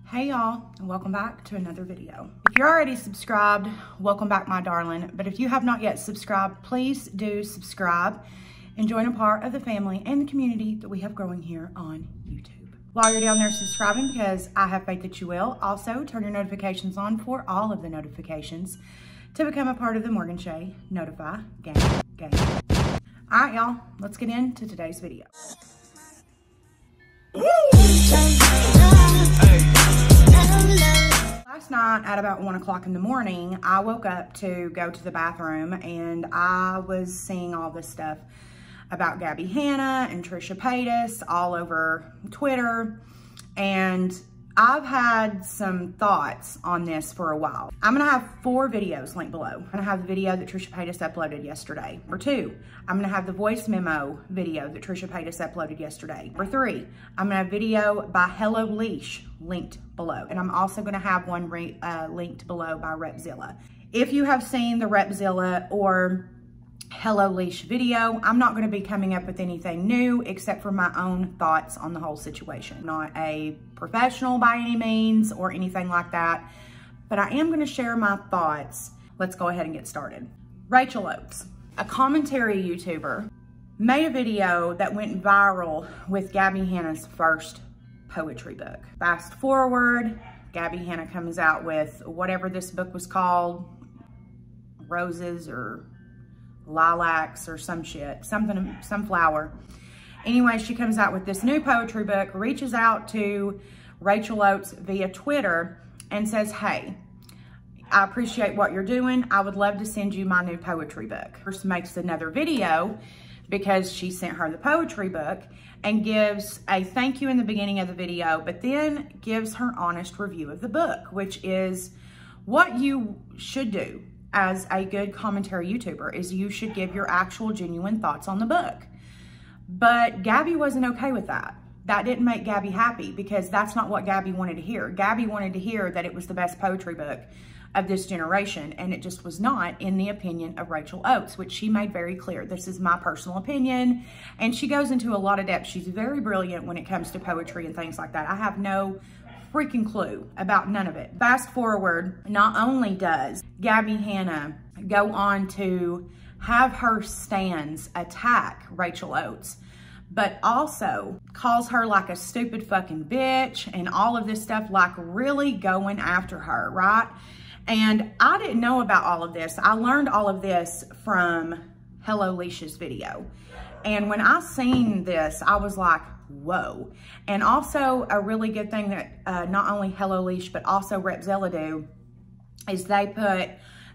Hey y'all, and welcome back to another video. If you're already subscribed, welcome back my darling. But if you have not yet subscribed, please do subscribe and join a part of the family and the community that we have growing here on YouTube. While you're down there subscribing, because I have faith that you will, also turn your notifications on for all of the notifications to become a part of the Morgan Shay Notify Gang. All right, y'all, let's get into today's video. Last night at about 1 o'clock in the morning, I woke up to go to the bathroom and I was seeing all this stuff about Gabbie Hanna and Trisha Paytas all over Twitter. And I've had some thoughts on this for a while. I'm gonna have 4 videos linked below. I'm gonna have the video that Trisha Paytas uploaded yesterday. Number 2, I'm gonna have the voice memo video that Trisha Paytas uploaded yesterday. Number 3, I'm gonna have a video by Hello Leash linked below. And I'm also gonna have one linked below by Repzilla. If you have seen the Repzilla or Hello Leash video, I'm not going to be coming up with anything new except for my own thoughts on the whole situation. Not a professional by any means or anything like that, but I am going to share my thoughts. Let's go ahead and get started. Rachel Oates, a commentary YouTuber, made a video that went viral with Gabbie Hanna's first poetry book. Fast forward, Gabbie Hanna comes out with whatever this book was called, Roses or Lilacs or some shit, some flower. Anyway, she comes out with this new poetry book, reaches out to Rachel Oates via Twitter and says, hey, I appreciate what you're doing. I would love to send you my new poetry book. First makes another video because she sent her the poetry book and gives a thank you in the beginning of the video, but then gives her honest review of the book, which is what you should do as a good commentary YouTuber, is you should give your actual genuine thoughts on the book. But Gabbie wasn't okay with that. That didn't make Gabbie happy because that's not what Gabbie wanted to hear. Gabbie wanted to hear that it was the best poetry book of this generation, and it just was not, in the opinion of Rachel Oates, which she made very clear. This is my personal opinion, and she goes into a lot of depth. She's very brilliant when it comes to poetry and things like that. I have no freaking clue about none of it. Fast forward, not only does Gabbie Hanna go on to have her stans attack Rachel Oates, but also calls her like a stupid fucking bitch and all of this stuff, like really going after her, right? And I didn't know about all of this. I learned all of this from Hello Leash's video. And when I seen this, I was like, whoa. And also a really good thing that not only Hello Leash, but also Repzilla do is they put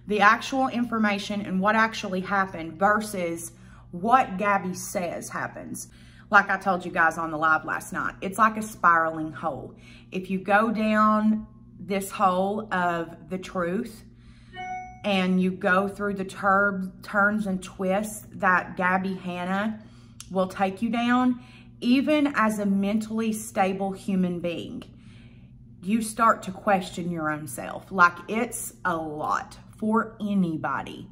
the actual information and what actually happened versus what Gabbie says happens. Like I told you guys on the live last night, it's like a spiraling hole. If you go down this hole of the truth and you go through the turns and twists that Gabbie Hanna will take you down, even as a mentally stable human being, you start to question your own self. Like, it's a lot for anybody.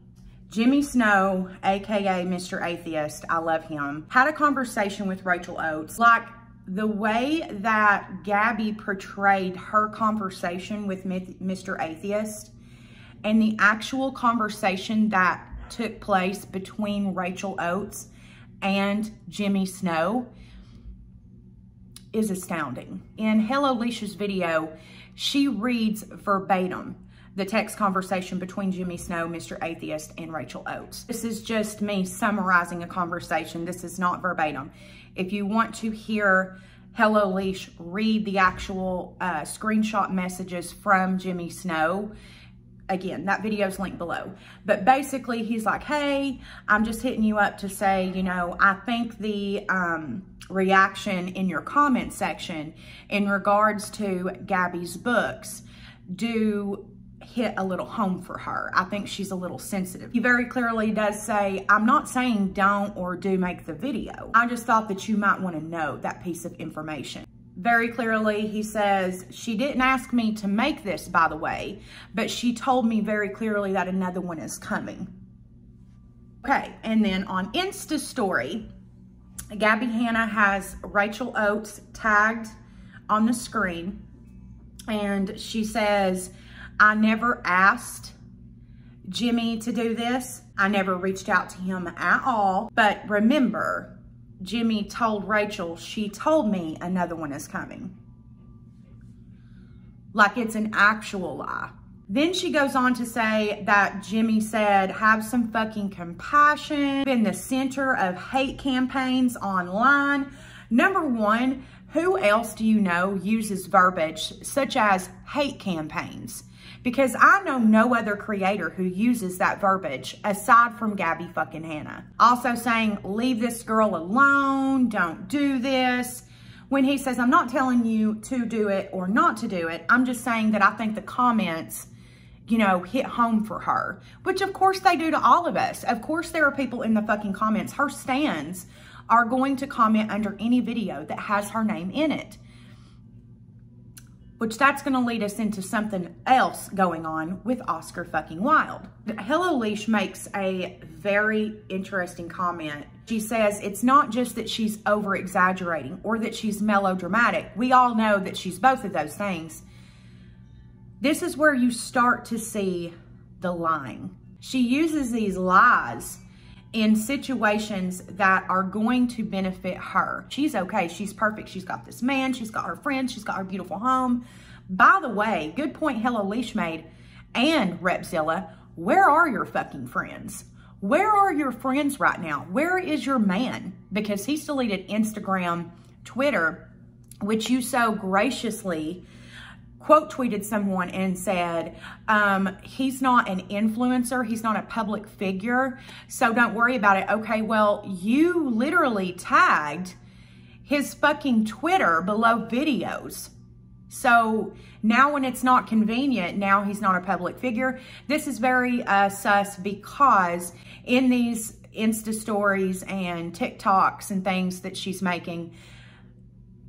Jimmy Snow, AKA Mr. Atheist, I love him, had a conversation with Rachel Oates. Like, the way that Gabbie portrayed her conversation with Mr. Atheist and the actual conversation that took place between Rachel Oates and Jimmy Snow is astounding. In Hello Leash's video, she reads verbatim the text conversation between Jimmy Snow, Mr. Atheist, and Rachel Oates. This is just me summarizing a conversation. This is not verbatim. If you want to hear Hello Leash read the actual screenshot messages from Jimmy Snow, again, that video's linked below. But basically, he's like, hey, I'm just hitting you up to say, you know, I think the reaction in your comment section in regards to Gabbie's books do hit a little home for her. I think she's a little sensitive. He very clearly does say, I'm not saying don't or do make the video. I just thought that you might want to know that piece of information. Very clearly, he says, she didn't ask me to make this, by the way, but she told me very clearly that another one is coming. Okay, and then on Insta story, Gabbie Hanna has Rachel Oates tagged on the screen And she says, I never asked Jimmy to do this. I never reached out to him at all. But remember, Jimmy told Rachel, she told me another one is coming. Like it's an actual lie. Then she goes on to say that Jimmy said, have some fucking compassion. Been the center of hate campaigns online. Number one, who else do you know uses verbiage such as hate campaigns? Because I know no other creator who uses that verbiage aside from Gabbie fucking Hanna. Also saying, leave this girl alone, don't do this. When he says, I'm not telling you to do it or not to do it, I'm just saying that I think the comments, you know, hit home for her, which of course they do to all of us. Of course there are people in the fucking comments. Her stans are going to comment under any video that has her name in it, which that's going to lead us into something else going on with Oscar fucking Wilde. Hello Leash makes a very interesting comment. She says, it's not just that she's over exaggerating or that she's melodramatic. We all know that she's both of those things. This is where you start to see the lying. She uses these lies in situations that are going to benefit her. She's okay, she's perfect. She's got this man, she's got her friends, she's got her beautiful home. By the way, good point Hello Leash made, and Repzilla, where are your fucking friends? Where are your friends right now? Where is your man? Because he's deleted Instagram, Twitter, which you so graciously quote tweeted someone and said, he's not an influencer, he's not a public figure, so don't worry about it. Okay, well, you literally tagged his fucking Twitter below videos. So now when it's not convenient, now he's not a public figure. This is very sus because in these Insta stories and TikToks and things that she's making,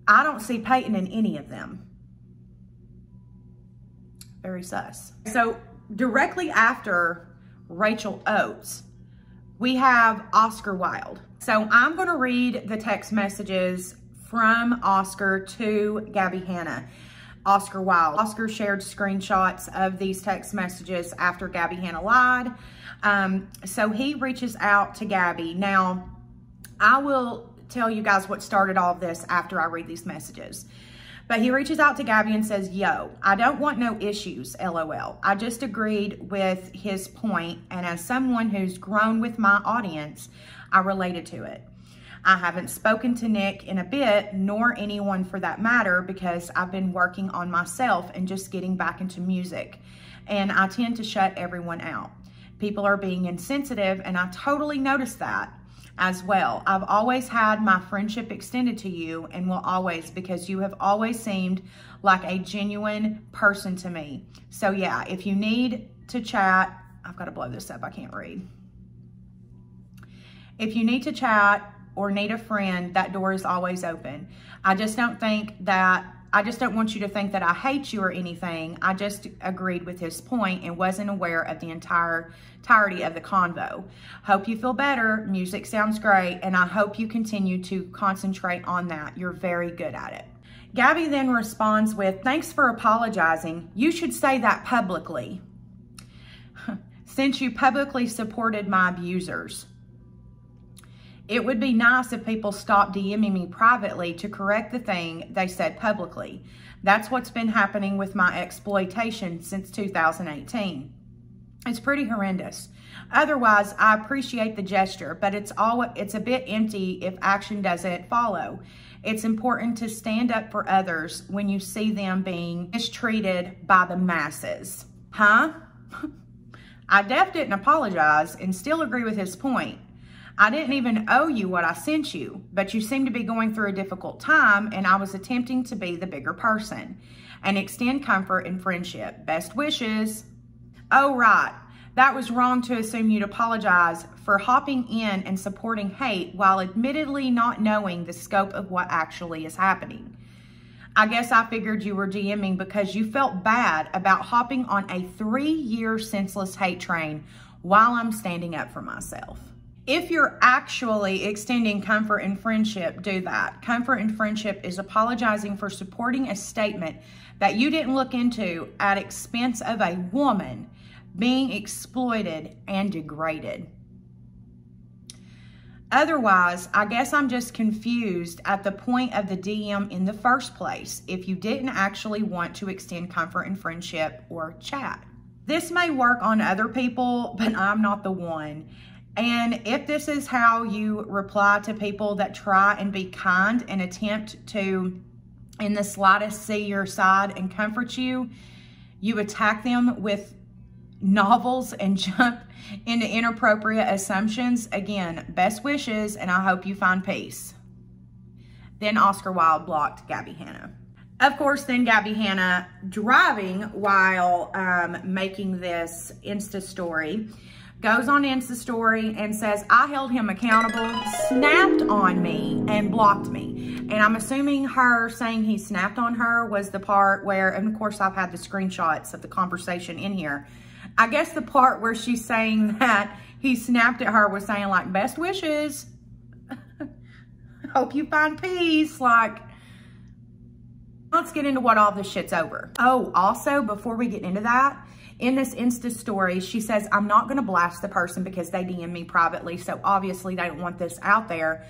I don't see Peyton in any of them. Very sus. So directly after Rachel Oates, we have Oscar Wilde. So I'm going to read the text messages from Oscar to Gabbie Hanna. Oscar Wilde. Oscar shared screenshots of these text messages after Gabbie Hanna lied. So he reaches out to Gabbie. Now, I will tell you guys what started all of this after I read these messages. But he reaches out to Gabbie and says, yo, I don't want no issues, LOL. I just agreed with his point, and as someone who's grown with my audience, I related to it. I haven't spoken to Nick in a bit, nor anyone for that matter, because I've been working on myself and just getting back into music. And I tend to shut everyone out. People are being insensitive, and I totally noticed that as well. I've always had my friendship extended to you and will always, because you have always seemed like a genuine person to me. So yeah, if you need to chat, I've got to blow this up, I can't read. If you need to chat or need a friend, that door is always open. I just don't want you to think that I hate you or anything. I just agreed with his point and wasn't aware of the entirety of the convo. Hope you feel better. Music sounds great, and I hope you continue to concentrate on that. You're very good at it. Gabbie then responds with, thanks for apologizing. You should say that publicly, since you publicly supported my abusers. It would be nice if people stopped DMing me privately to correct the thing they said publicly. That's what's been happening with my exploitation since 2018. It's pretty horrendous. Otherwise, I appreciate the gesture, but it's a bit empty if action doesn't follow. It's important to stand up for others when you see them being mistreated by the masses. Huh? I didn't apologize and still agree with his point. I didn't even owe you what I sent you, but you seem to be going through a difficult time, and I was attempting to be the bigger person and extend comfort and friendship. Best wishes. Oh, right. That was wrong to assume you'd apologize for hopping in and supporting hate while admittedly not knowing the scope of what actually is happening. I guess I figured you were DMing because you felt bad about hopping on a 3-year senseless hate train while I'm standing up for myself. If you're actually extending comfort and friendship, do that. Comfort and friendship is apologizing for supporting a statement that you didn't look into at expense of a woman being exploited and degraded. Otherwise, I guess I'm just confused at the point of the DM in the first place, if you didn't actually want to extend comfort and friendship or chat. This may work on other people, but I'm not the one. And if this is how you reply to people that try and be kind and attempt to, in the slightest, see your side and comfort you, you attack them with novels and jump into inappropriate assumptions. Again, best wishes, and I hope you find peace. Then Oscar Wilde blocked Gabbie Hanna. Of course, then Gabbie Hanna, driving while making this Insta story, goes on Insta story and says, I held him accountable, snapped on me, and blocked me. And I'm assuming her saying he snapped on her was the part where, and of course I've had the screenshots of the conversation in here. I guess the part where she's saying that he snapped at her was saying like, best wishes. Hope you find peace. Like, let's get into what all this shit's over. Oh, also, before we get into that, in this Insta story, she says, I'm not going to blast the person because they DM me privately, so obviously they don't want this out there.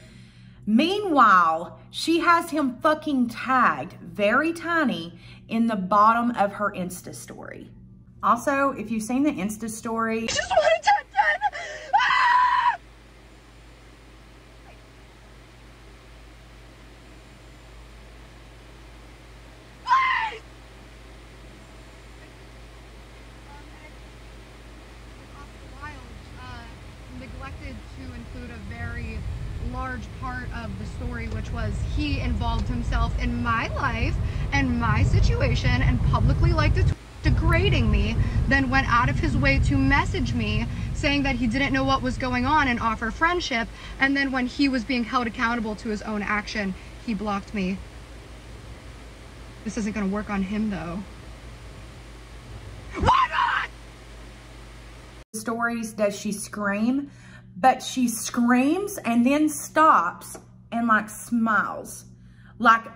Meanwhile, she has him fucking tagged very tiny in the bottom of her Insta story. Also, if you've seen the Insta story, just want attention! Ah! Neglected to include a very large part of the story, which was he involved himself in my life and my situation and publicly liked it, degrading me, then went out of his way to message me saying that he didn't know what was going on and offer friendship, and then when he was being held accountable to his own action, he blocked me. This isn't going to work on him though. Why not? Stories does she scream, but she screams and then stops and like smiles. Like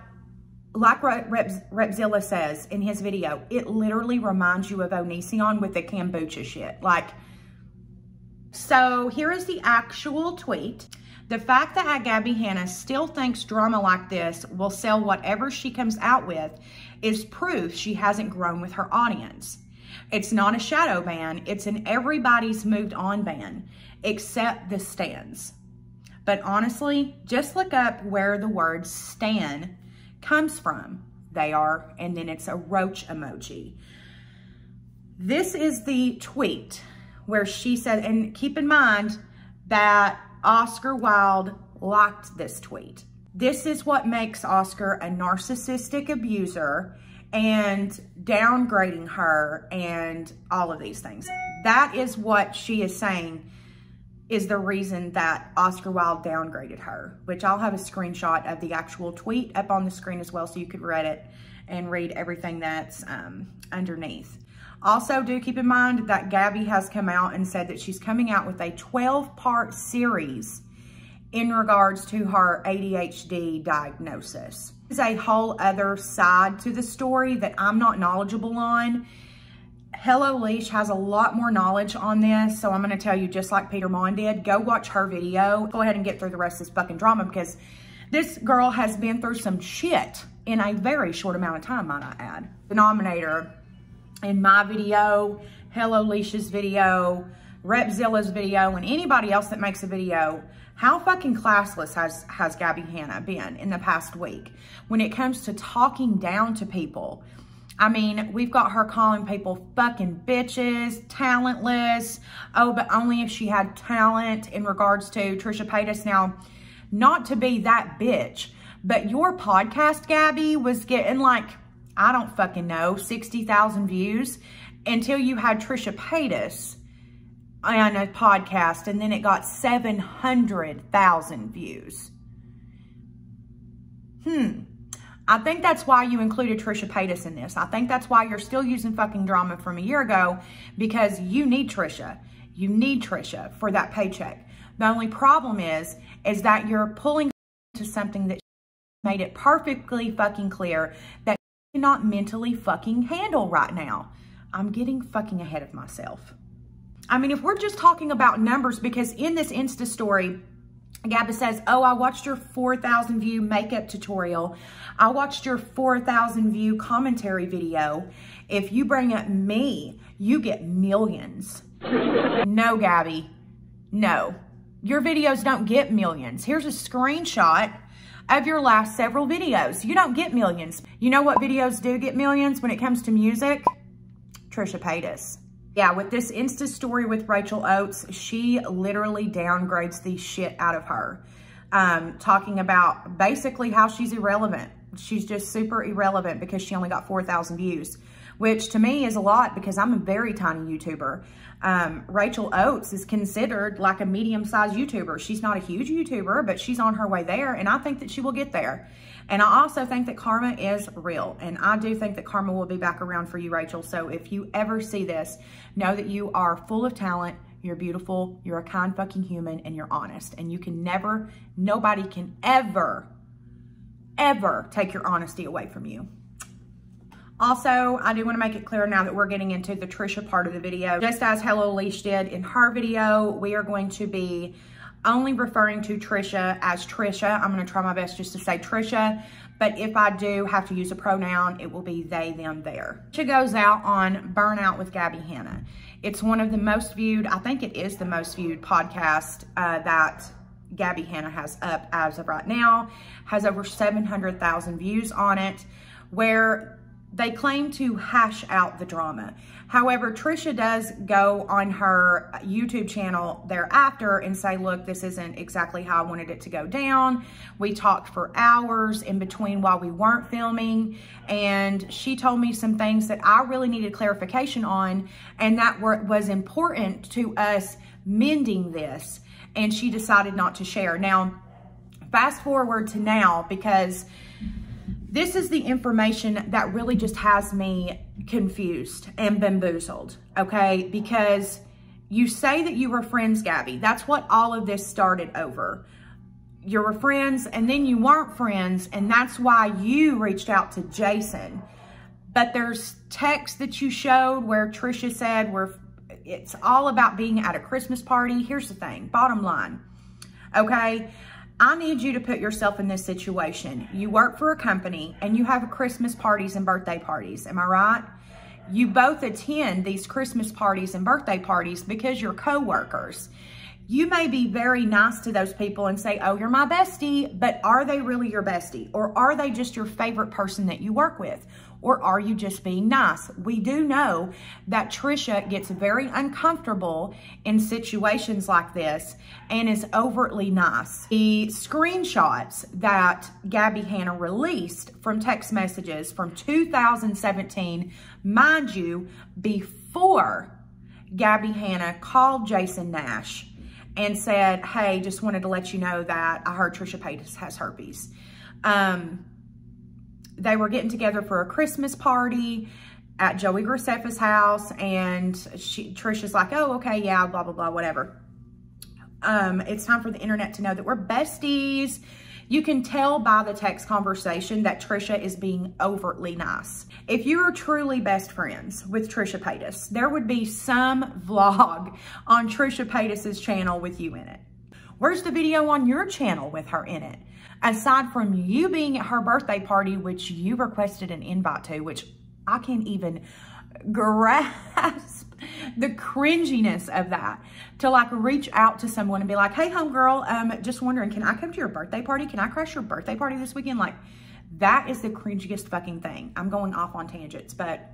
Repzilla says in his video, it literally reminds you of Onision with the kombucha shit. Like, so here is the actual tweet. The fact that Gabbie Hanna still thinks drama like this will sell whatever she comes out with is proof she hasn't grown with her audience. It's not a shadow ban, it's an everybody's moved on ban, except the stans. But honestly, just look up where the word stan comes from. They are, and then it's a roach emoji. This is the tweet where she said, and keep in mind that Oscar Wilde liked this tweet. This is what makes Oscar a narcissistic abuser and downgrading her and all of these things. That is what she is saying is the reason that Oscar Wilde downgraded her, which I'll have a screenshot of the actual tweet up on the screen as well so you could read it and read everything that's underneath. Also, do keep in mind that Gabbie has come out and said that she's coming out with a 12-part series in regards to her ADHD diagnosis. There's a whole other side to the story that I'm not knowledgeable on. Hello Leash has a lot more knowledge on this, so I'm going to tell you, just like Peter Mon did, go watch her video. Go ahead and get through the rest of this fucking drama, because this girl has been through some shit in a very short amount of time, might I add. Denominator in my video, Hello Leash's video, Repzilla's video, and anybody else that makes a video, how fucking classless has Gabbie Hanna been in the past week when it comes to talking down to people? I mean, we've got her calling people fucking bitches, talentless. Oh, but only if she had talent in regards to Trisha Paytas. Now, not to be that bitch, but your podcast, Gabbie, was getting like, I don't fucking know, 60,000 views until you had Trisha Paytas on a podcast, and then it got 700,000 views. I think that's why you included Trisha Paytas in this. I think that's why you're still using fucking drama from a year ago, because you need Trisha. You need Trisha for that paycheck. The only problem is that you're pulling to something that made it perfectly fucking clear that not mentally fucking handle right now. I'm getting fucking ahead of myself. I mean, if we're just talking about numbers, because in this Insta story, Gabbie says, oh, I watched your 4,000 view makeup tutorial. I watched your 4,000 view commentary video. If you bring up me, you get millions. No, Gabbie, no. Your videos don't get millions. Here's a screenshot of your last several videos. You don't get millions. You know what videos do get millions when it comes to music? Trisha Paytas. Yeah, with this Insta story with Rachel Oates, she literally downgrades the shit out of her. Talking about basically how she's irrelevant. She's just super irrelevant because she only got 4,000 views, which to me is a lot because I'm a very tiny YouTuber. Rachel Oates is considered like a medium-sized YouTuber. She's not a huge YouTuber, but she's on her way there, and I think that she will get there. And I also think that karma is real, and I do think that karma will be back around for you, Rachel. So if you ever see this, know that you are full of talent, you're beautiful, you're a kind fucking human, and you're honest. And you can never, nobody can ever, ever take your honesty away from you. Also, I do want to make it clear now that we're getting into the Trisha part of the video. Just as Hello Leash did in her video, we are going to be only referring to Trisha as Trisha. I'm going to try my best just to say Trisha, but if I do have to use a pronoun, it will be they, them, their. Trisha goes out on Burnout with Gabbie Hanna. It's one of the most viewed, I think it is the most viewed podcast that Gabbie Hanna has up as of right now. Has over 700,000 views on it, where they claim to hash out the drama. However, Trisha does go on her YouTube channel thereafter and say, look, this isn't exactly how I wanted it to go down. We talked for hours in between while we weren't filming, and she told me some things that I really needed clarification on, and that was important to us mending this, and she decided not to share. Now, fast forward to now, because this is the information that really just has me confused and bamboozled, okay? Because you say that you were friends, Gabbie. That's what all of this started over. You were friends, and then you weren't friends, and that's why you reached out to Jason. But there's text that you showed where Trisha said it's all about being at a Christmas party. Here's the thing, bottom line, okay? I need you to put yourself in this situation. You work for a company and you have Christmas parties and birthday parties. Am I right? You both attend these Christmas parties and birthday parties because you're co-workers. You may be very nice to those people and say, oh, you're my bestie, but are they really your bestie? Or are they just your favorite person that you work with? Or are you just being nice? We do know that Trisha gets very uncomfortable in situations like this and is overtly nice. The screenshots that Gabbie Hanna released from text messages from 2017, mind you, before Gabbie Hanna called Jason Nash and said, hey, just wanted to let you know that I heard Trisha Paytas has herpes. They were getting together for a Christmas party at Joey Graceffa's house, and Trisha's like, oh, okay, yeah, blah, blah, blah, whatever. It's time for the internet to know that we're besties. You can tell by the text conversation that Trisha is being overtly nice. If you are truly best friends with Trisha Paytas, there would be some vlog on Trisha Paytas's channel with you in it. Where's the video on your channel with her in it? Aside from you being at her birthday party, which you requested an invite to, which I can't even grasp the cringiness of that, to like reach out to someone and be like, hey, homegirl, just wondering, can I come to your birthday party? Can I crash your birthday party this weekend? Like, that is the cringiest fucking thing. I'm going off on tangents, but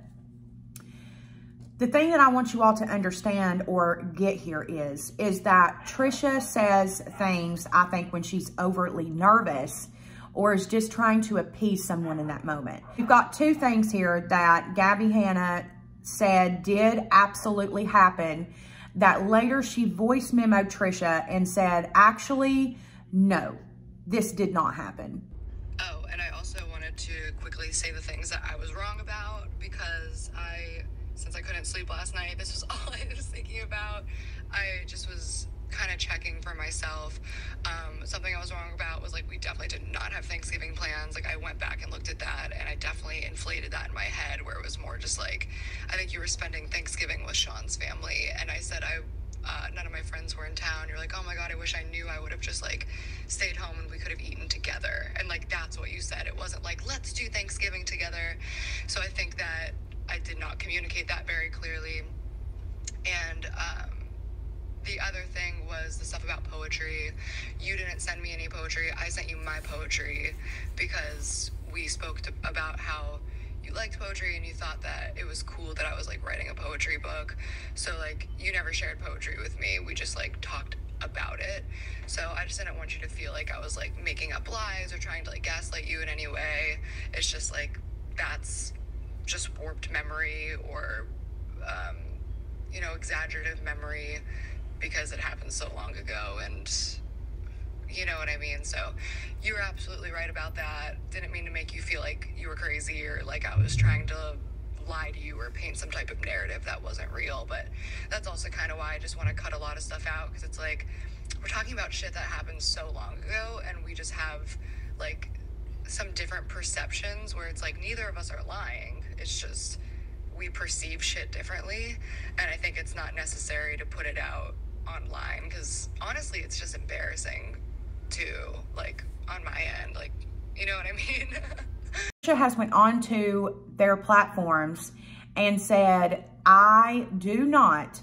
the thing that I want you all to understand or get here is that Trisha says things, I think, when she's overtly nervous or is just trying to appease someone in that moment. You've got two things here that Gabbie Hanna said did absolutely happen, that later she voice memoed Trisha and said, actually, no, this did not happen. Oh, and I also wanted to quickly say the things that I was wrong about, because since I couldn't sleep last night, this was all I was thinking about. I just was kind of checking for myself. Something I was wrong about was, like, we definitely did not have Thanksgiving plans. Like, I went back and looked at that, and I definitely inflated that in my head, where it was more just like, I think you were spending Thanksgiving with Sean's family, and I said none of my friends were in town. You're like, oh my God, I wish I knew. I would have just, like, stayed home and we could have eaten together. And, like, that's what you said. It wasn't like, let's do Thanksgiving together. So I think that I did not communicate that very clearly. And the other thing was the stuff about poetry. You didn't send me any poetry. I sent you my poetry because we spoke about how you liked poetry and you thought that it was cool that I was, like, writing a poetry book. So, like, you never shared poetry with me. We just, like, talked about it. So I just didn't want you to feel like I was, like, making up lies or trying to, like, gaslight you in any way. It's just, like, that's just warped memory or you know, exaggerative memory because it happened so long ago, and you know what I mean. So you were absolutely right about that. Didn't mean to make you feel like you were crazy or like I was trying to lie to you or paint some type of narrative that wasn't real. But that's also kind of why I just want to cut a lot of stuff out, because it's like we're talking about shit that happened so long ago, and we just have, like, some different perceptions where it's like neither of us are lying. It's just we perceive shit differently, and I think it's not necessary to put it out online, because honestly it's just embarrassing too, like, on my end, like, you know what I mean? Trisha has went on to their platforms and said, I do not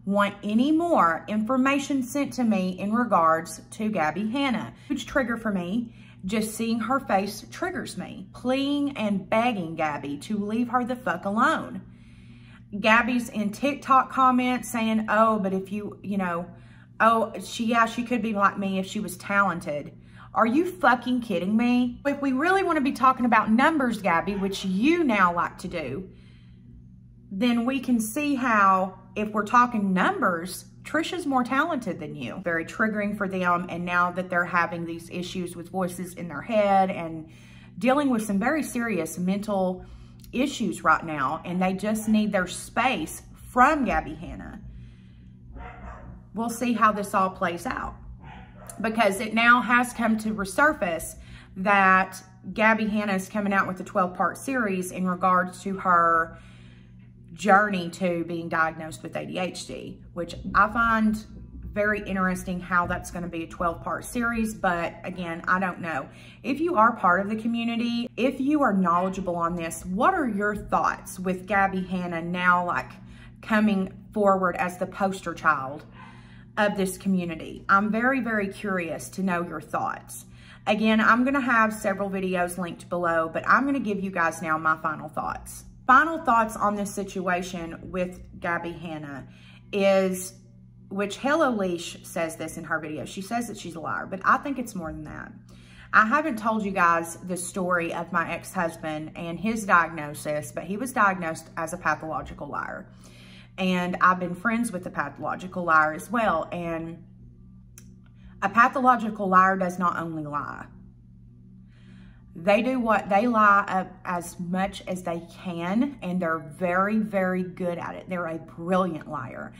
want any more information sent to me in regards to Gabbie Hanna. Huge trigger for me. Just seeing her face triggers me. Pleading and begging Gabbie to leave her the fuck alone. Gabbie's in TikTok comments saying, oh, but if you know, oh, she could be like me if she was talented. Are you fucking kidding me? If we really want to be talking about numbers, Gabbie, which you now like to do, then we can see how, if we're talking numbers, Trisha's more talented than you. Very triggering for them, and now that they're having these issues with voices in their head and dealing with some very serious mental issues right now, and they just need their space from Gabbie Hanna. We'll see how this all plays out, because it now has come to resurface that Gabbie Hanna is coming out with a 12-part series in regards to her journey to being diagnosed with ADHD, which I find very interesting how that's going to be a 12-part series. But again, I don't know. If you are part of the community, if you are knowledgeable on this, what are your thoughts with Gabbie Hanna now, like, coming forward as the poster child of this community? I'm very, very curious to know your thoughts. Again, I'm going to have several videos linked below, but I'm going to give you guys now my final thoughts. Final thoughts on this situation with Gabbie Hanna is, which Hello Leash says this in her video. She says that she's a liar, but I think it's more than that. I haven't told you guys the story of my ex-husband and his diagnosis, but he was diagnosed as a pathological liar. And I've been friends with a pathological liar as well. And a pathological liar does not only lie. They do what they lie as much as they can, and they're very, very good at it. They're a brilliant liar.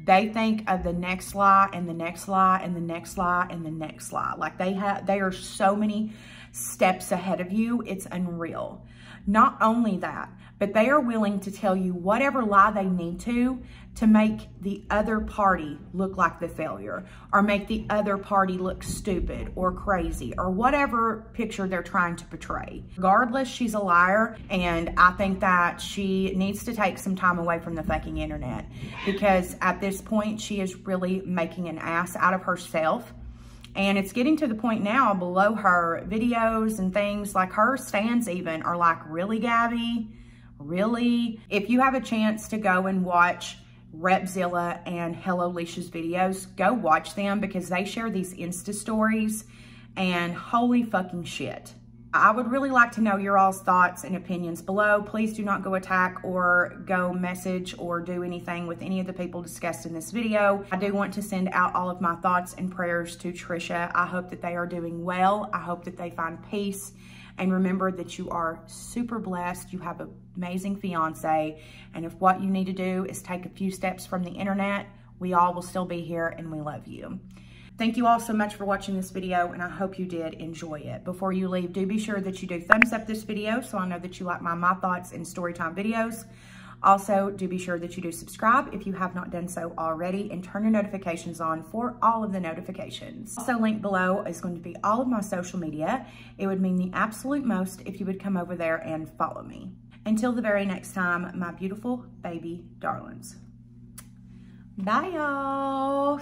They think of the next lie and the next lie and the next lie and the next lie. Like, they are so many steps ahead of you. It's unreal. Not only that, but they are willing to tell you whatever lie they need to make the other party look like the failure, or make the other party look stupid or crazy, or whatever picture they're trying to portray. Regardless, she's a liar, and I think that she needs to take some time away from the fucking internet, because at this point, she is really making an ass out of herself. And it's getting to the point now below her videos and things, like her stands even are like, really, Gabbie? Really? If you have a chance to go and watch Repzilla and Hello Leash's videos, go watch them, because they share these Insta stories, and holy fucking shit. I would really like to know your all's thoughts and opinions below. Please do not go attack or go message or do anything with any of the people discussed in this video. I do want to send out all of my thoughts and prayers to Trisha. I hope that they are doing well. I hope that they find peace. And remember that you are super blessed. You have an amazing fiance. And if what you need to do is take a few steps from the internet, We all will still be here, and we love you. Thank you all so much for watching this video, and I hope you did enjoy it. Before you leave, do be sure that you do thumbs up this video so I know that you like my thoughts and storytime videos. Also, do be sure that you do subscribe if you have not done so already, and turn your notifications on for all of the notifications. Also, linked below is going to be all of my social media. It would mean the absolute most if you would come over there and follow me. Until the very next time, my beautiful baby darlings. Bye, y'all.